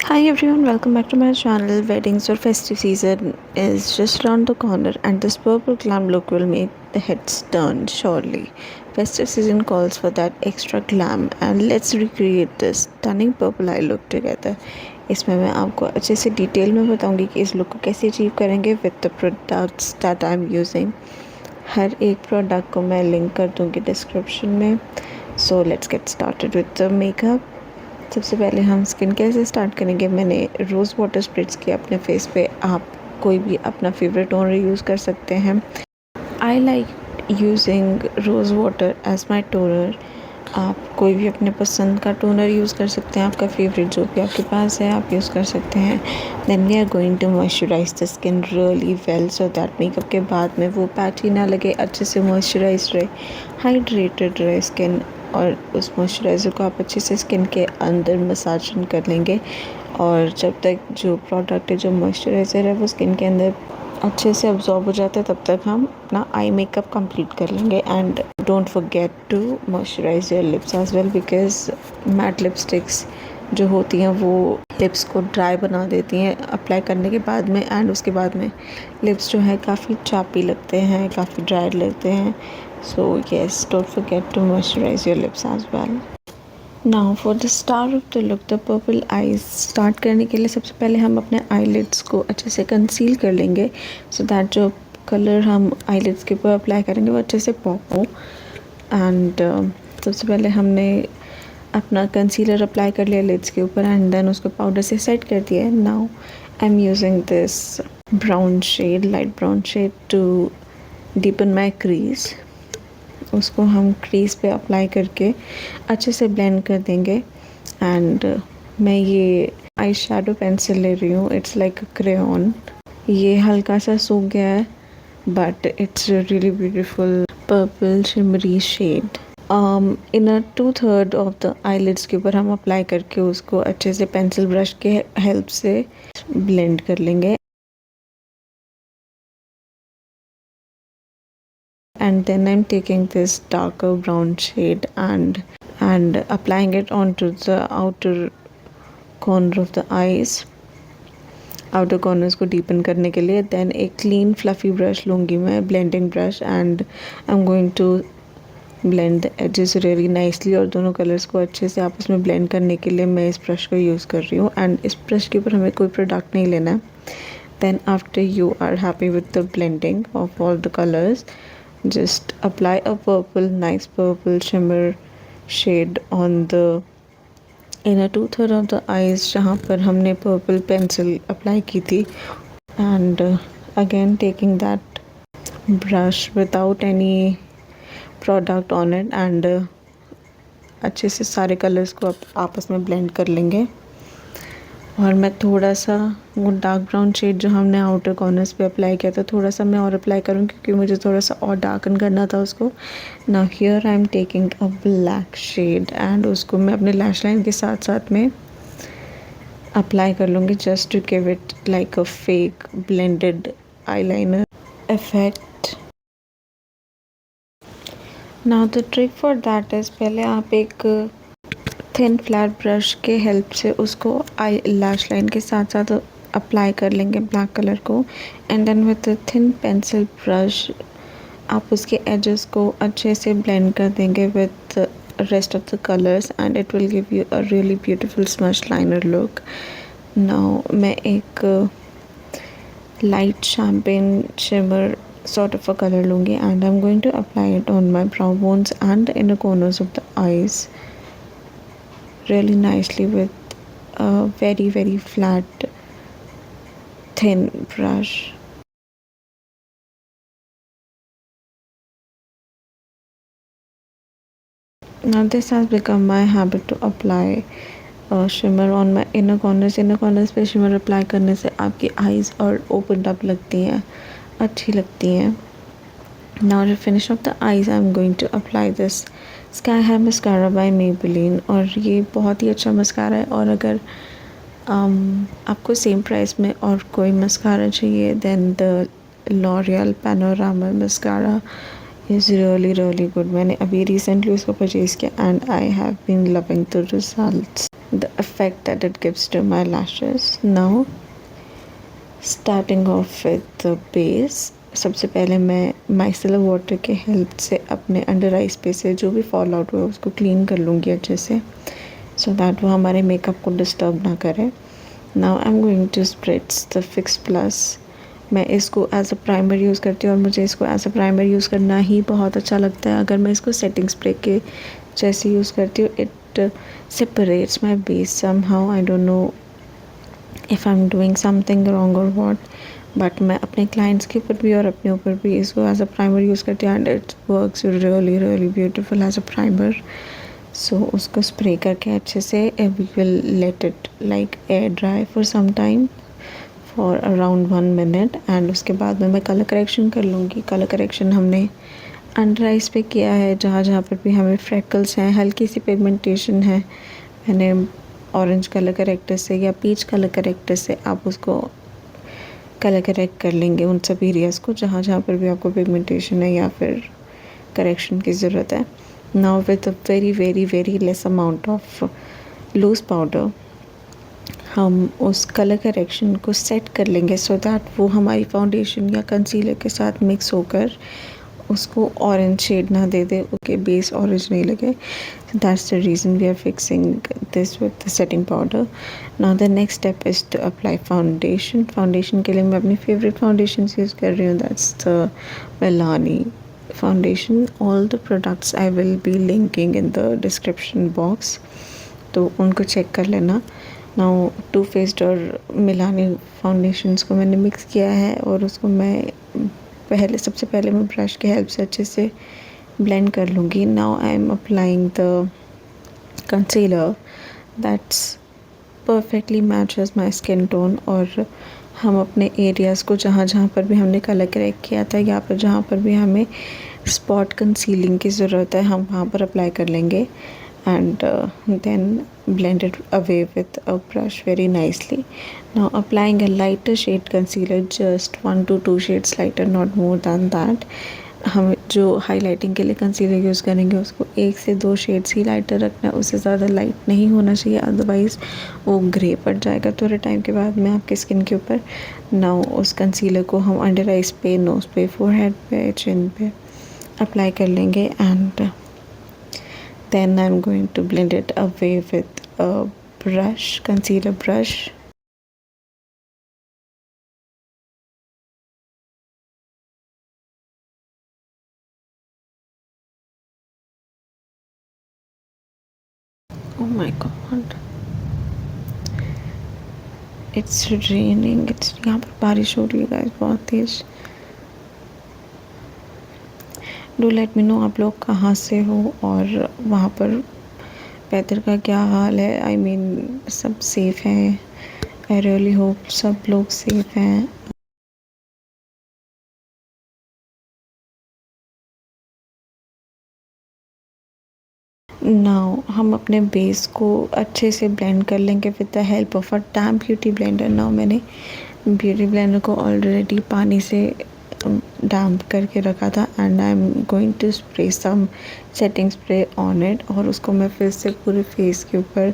Hi everyone, welcome back to my channel. Weddings or festive season is just around the corner, and this purple glam look will make the heads turn surely. Festive season calls for that extra glam, and let's recreate this stunning purple eye look together. इसमें मैं आपको अच्छे से detail में बताऊंगी कि इस look को कैसे अचीव करेंगे with the products that I am using. हर एक प्रोडक्ट को मैं लिंक कर दूंगी डिस्क्रिप्शन में. So let's get started with the makeup. सबसे पहले हम स्किन केयर से स्टार्ट करेंगे. मैंने रोज़ वाटर स्प्रिट्स किया अपने फेस पे. आप कोई भी अपना फेवरेट टोनर यूज़ कर सकते हैं. I like using rose water as my toner. आप कोई भी अपने पसंद का टोनर यूज़ कर सकते हैं. आपका फेवरेट जो भी आपके पास है आप यूज़ कर सकते हैं. Then we are going to moisturise the skin really well so that makeup के बाद में वो पैची ना लगे, अच्छे से मॉइस्चराइज रहे, हाइड्रेटेड रहे स्किन. और उस मॉइस्चराइज़र को आप अच्छे से स्किन के अंदर मसाजिंग कर लेंगे. और जब तक जो प्रोडक्ट है, जो मॉइस्चराइज़र है, वो स्किन के अंदर अच्छे से अब्जॉर्ब हो जाता है, तब तक हम अपना आई मेकअप कंप्लीट कर लेंगे. And don't forget to moisturise your lips as well, because matte lipsticks जो होती हैं वो लिप्स को ड्राई बना देती हैं अप्लाई करने के बाद में. एंड उसके बाद में लिप्स जो है काफ़ी चापी लगते हैं, काफ़ी ड्राई लगते हैं. So yes, don't forget to moisturize your lips as well. Now for the star of the look, the purple eyes. Start करने के लिए सबसे पहले हम अपने eyelids को अच्छे से कंसील कर लेंगे so that जो कलर हम eyelids के ऊपर अप्लाई करेंगे वो अच्छे से पॉप हो. एंड सबसे पहले हमने अपना कंसीलर अप्लाई कर लिया लिड्स के ऊपर एंड देन उसको पाउडर से सेट कर दिया है. Now I am using this brown shade, light brown shade to deepen my crease. उसको हम क्रीज पे अप्लाई करके अच्छे से ब्लेंड कर देंगे. एंड मैं ये आई शेडो पेंसिल ले रही हूँ. It's like a crayon. ये हल्का सा सूख गया है but it's really beautiful purple shimmery shade. Inner 2/3 of the eyelids के ऊपर हम अप्लाई करके उसको अच्छे से पेंसिल ब्रश के हेल्प से ब्लेंड कर लेंगे. And then I'm taking this darker brown shade and applying it onto the outer corner of the eyes, outer corners को deepen करने के लिए. then एक clean fluffy brush लूँगी मैं, blending brush, and I'm going to blend the edges really nicely. और दोनों colours को अच्छे से आपस में blend करने के लिए मैं इस ब्रश को यूज़ कर रही हूँ. एंड इस ब्रश के ऊपर हमें कोई प्रोडक्ट नहीं लेना है. then after you are happy with the blending of all the colors, just apply a nice purple shimmer shade on the inner 2/3 of the eyes जहाँ पर हमने पर्पल पेंसिल अप्लाई की थी. and again taking that brush without any product on it and अच्छे से सारे colours को आपस में ब्लेंड कर लेंगे. और मैं थोड़ा सा वो डार्क ब्राउन शेड जो हमने आउटर कॉर्नर्स पे अप्लाई किया था, थोड़ा सा मैं और अप्लाई करूँगी क्योंकि मुझे थोड़ा सा और डार्कन करना था उसको. Now here I am taking a black shade and उसको मैं अपने लैश लाइन के साथ साथ में अप्लाई कर लूँगी just to give it like a fake blended eyeliner effect. Now the trick for that is, पहले आप एक थिन फ्लैट ब्रश के हेल्प से उसको आई लैश लाइन के साथ साथ अप्लाई कर लेंगे ब्लैक कलर को. And then with thin pencil brush आप उसके एजेस को अच्छे से ब्लेंड कर देंगे with rest of the colours and it will give you a really beautiful smudge liner look. Now मैं एक light champagne shimmer sort of a color लूँगी and I'm going to apply it on my brow bones and inner corners of the eyes really nicely with a very flat thin brush. Now this has become my habit to apply shimmer on my inner corners पे shimmer apply करने से आपकी eyes और opened up लगती हैं, अच्छी लगती हैं. Now to finish off the eyes I'm going to apply this Sky High Mascara by Maybelline. और ये बहुत ही अच्छा मस्कारा है. और अगर आपको सेम प्राइस में और कोई मस्कारा चाहिए then the L'Oreal Panorama Mascara is really good. मैंने अभी रिसेंटली उसको परचेज़ किया and I have been loving the results. The effect that it gives to my lashes. Now starting of with the base, सबसे पहले मैं micellar water के help से अपने अंडर आई स्पेस से जो भी फॉल आउट हुआ उसको क्लीन कर लूँगी अच्छे से, सो दैट वो हमारे मेकअप को डिस्टर्ब ना करे. Now I am going to spreads the fix plus. मैं इसको एज अ प्राइमर यूज़ करती हूँ और मुझे इसको एज अ प्राइमर यूज़ करना ही बहुत अच्छा लगता है. अगर मैं इसको सेटिंग स्प्रे के जैसे यूज़ करती हूँ, it separates my base somehow. I don't know if I am doing something wrong और वॉट, बट मैं अपने क्लाइंट्स के ऊपर भी और अपने ऊपर भी इसको एज अ प्राइमर यूज़ करती हूँ and it works really really beautiful as a primer. So उसको स्प्रे करके अच्छे से we will let it like air dry for some time for around 1 minute. And उसके बाद में मैं कलर करेक्शन कर लूँगी. कलर करेक्शन हमने अंडर आइज पे किया है, जहाँ जहाँ पर भी हमें फ्रैकल्स हैं, हल्की सी पिगमेंटेशन है, मैंने ऑरेंज कलर करेक्टर से या पीच कलर करेक्टर से आप उसको कलर करेक्ट कर लेंगे उन सब एरियाज़ को जहाँ जहाँ पर भी आपको पिगमेंटेशन है या फिर करेक्शन की ज़रूरत है. Now with a very very very less amount of loose powder हम उस कलर करेक्शन को सेट कर लेंगे सो दैट वो हमारी फाउंडेशन या कंसीलर के साथ मिक्स होकर उसको ऑरेंज शेड ना दे दे, ओके बेस ऑरेंज नहीं लगे. That's the reason we are fixing this with the setting powder. Now the next step is to apply foundation. Foundation के लिए मैं अपनी फेवरेट फाउंडेशन यूज़ कर रही हूँ, that's the Milani foundation. All the products I will be linking in the description box, तो उनको check कर लेना. नाउ टू फेस्ड और मिलानी फाउंडेशंस को मैंने मिक्स किया है और उसको मैं सबसे पहले मैं ब्रश के हेल्प से अच्छे से ब्लेंड कर लूँगी. Now I am applying the concealer that's perfectly matches my skin tone. और हम अपने एरियाज़ को जहाँ जहाँ पर भी हमने कलर करेक्ट किया था या फिर जहाँ पर भी हमें स्पॉट कंसीलिंग की ज़रूरत है हम वहाँ पर अप्लाई कर लेंगे. And then blend it away with a brush very nicely. Now applying a lighter shade concealer, just 1 to 2 shades lighter, not more than that. हम जो हाईलाइटिंग के लिए कंसीलर यूज़ करेंगे उसको 1 से 2 शेड्स ही लाइटर रखना है, उससे ज़्यादा लाइट नहीं होना चाहिए, अदरवाइज़ वो ग्रे पड़ जाएगा थोड़े टाइम के बाद में आपके स्किन के ऊपर. नाउ उस कंसीलर को हम अंडर आइज पे, नोज़ पे, फोरहेड पे, चिन पे अप्लाई कर लेंगे. And then I'm going to blend it away with a brush, concealer brush. Oh my god, it's raining. It's यहाँ पर बारिश हो रही है गाइस बहुत तेज. डू लेट मी नो आप लोग कहाँ से हो और वहाँ पर वेदर का क्या हाल है. आई मीन सब सेफ़ हैं. आई रियली होप सब लोग सेफ़ हैं. नाउ हम अपने बेस को अच्छे से ब्लेंड कर लेंगे with the help of a damp beauty blender. Now मैंने ब्यूटी ब्लेंडर को ऑलरेडी पानी से डैम्प करके रखा था and I am going to spray some setting spray on it. और उसको मैं फिर से पूरे फेस के ऊपर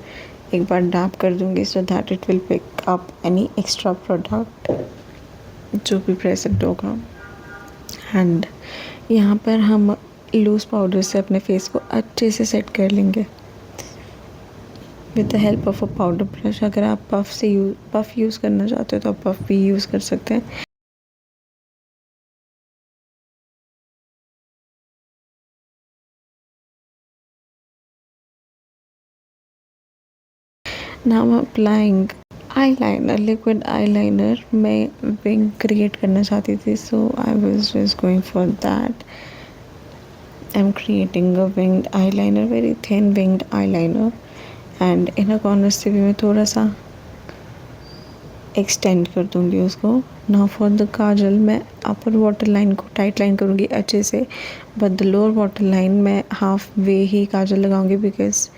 एक बार डैम्प कर दूँगी so that it will pick up any extra product जो भी प्रेजेंट होगा. एंड यहाँ पर हम लूज़ पाउडर से अपने फेस को अच्छे से सेट कर लेंगे with the help of a powder brush. अगर आप पफ यूज़ करना चाहते हो तो आप पफ भी यूज़ कर सकते हैं. Now I am applying eyeliner, liquid eyeliner. मैं विंग क्रिएट करना चाहती थी so I was just going for that. I am creating a winged eyeliner, very thin winged eyeliner. And inner corner से भी मैं थोड़ा सा एक्सटेंड कर दूँगी उसको. नाउ फॉर द काजल मैं अपर वाटर लाइन को टाइट लाइन करूँगी अच्छे से, but the lower water line मैं हाफ वे ही काजल लगाऊँगी बिकॉज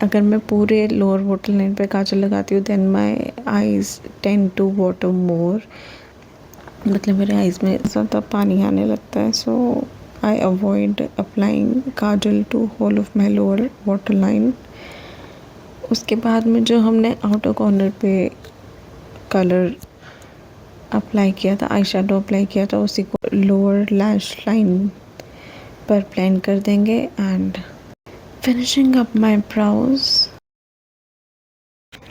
अगर मैं पूरे लोअर वाटर लाइन पे काजल लगाती हूँ then my eyes tend to water more. मतलब मेरे आईज़ में ज़्यादा पानी आने लगता है. So I avoid applying kajal to whole of my lower water line. उसके बाद में जो हमने आउटर कॉर्नर पे कलर अप्लाई किया था, आई शेडो अप्लाई किया था, उसी को लोअर लैश लाइन पर ब्लेंड कर देंगे। And finishing up my brows,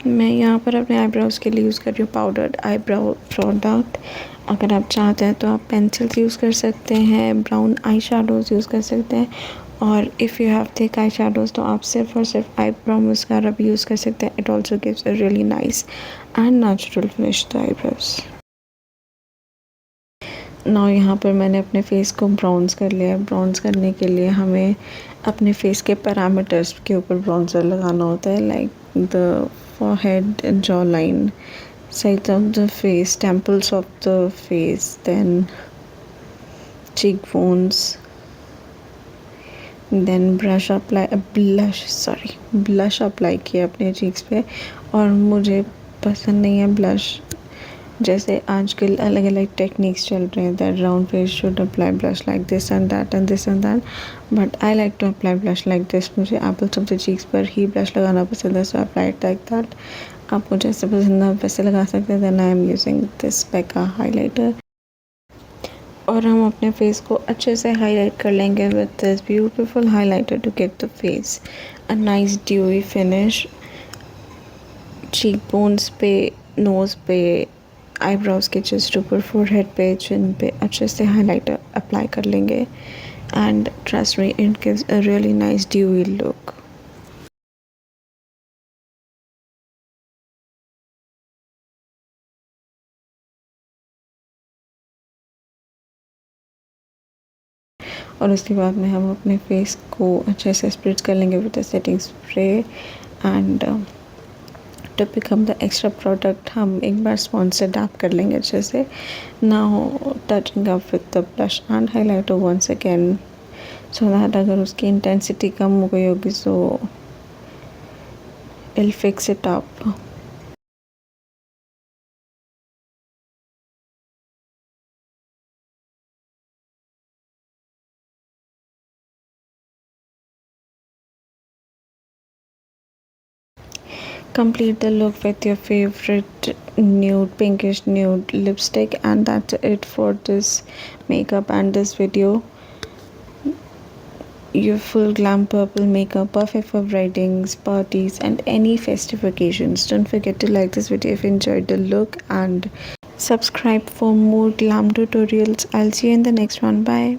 मैं यहाँ पर अपने आईब्रोज के लिए यूज़ कर रही हूँ पाउडर्ड आईब्रो प्रोडक्ट। अगर आप चाहते हैं तो आप पेंसिल्स यूज़ कर सकते हैं, ब्राउन आई शेडोज़ यूज़ कर सकते हैं, और if you have thick eye shadows तो आप सिर्फ और सिर्फ आईब्रो मस्कारा भी यूज़ कर सकते हैं। It also gives a really nice and natural finish to eyebrows. ना यहाँ पर मैंने अपने फेस को ब्राउन्स कर लिया है। ब्राउन्स करने के लिए हमें अपने फेस के पैरामीटर्स के ऊपर ब्राउन्सर लगाना होता है, like the forehead and jawline, sides of the face, temples of the face, then cheekbones, then blush apply किया अपने cheeks पे। और मुझे पसंद नहीं है ब्लश, जैसे आजकल अलग अलग टेक्निक्स चल रहे हैं, that round face should apply blush like this and that and this and that, but I like to apply blush like this. मुझे एप्पल्स ऑफ द चीक्स पर ही ब्लश लगाना पसंद है, so apply it like that. आपको जैसे पसंद है वैसे लगा सकते हैं। Then I am using this पेका हाइलाइटर, और हम अपने फेस को अच्छे से हाईलाइट कर लेंगे with this beautiful highlighter to get the face a nice dewy finish. Cheek bones पे, नोज़ पे, आईब्रोज के जस्ट ऊपर, फोरहेड पे, चिन पे अच्छे से हाइलाइटर अप्लाई कर लेंगे। And trust me, it gives a really nice dewy look. और उसके बाद में हम अपने फेस को अच्छे से स्प्रेड कर लेंगे with the setting spray. And to pick up the extra product हम एक बार स्पॉन्ज से डैप कर लेंगे अच्छे से। Now touching up with the blush and highlighter once again, so that अगर उसकी इंटेंसिटी कम हो गई होगी so I'll fix it up. Complete the look with your favorite nude, pinkish nude lipstick, and that's it for this makeup and this video. Your full glam purple makeup, perfect for weddings, parties, and any festive occasions. Don't forget to like this video if you enjoyed the look, and subscribe for more glam tutorials. I'll see you in the next one. Bye.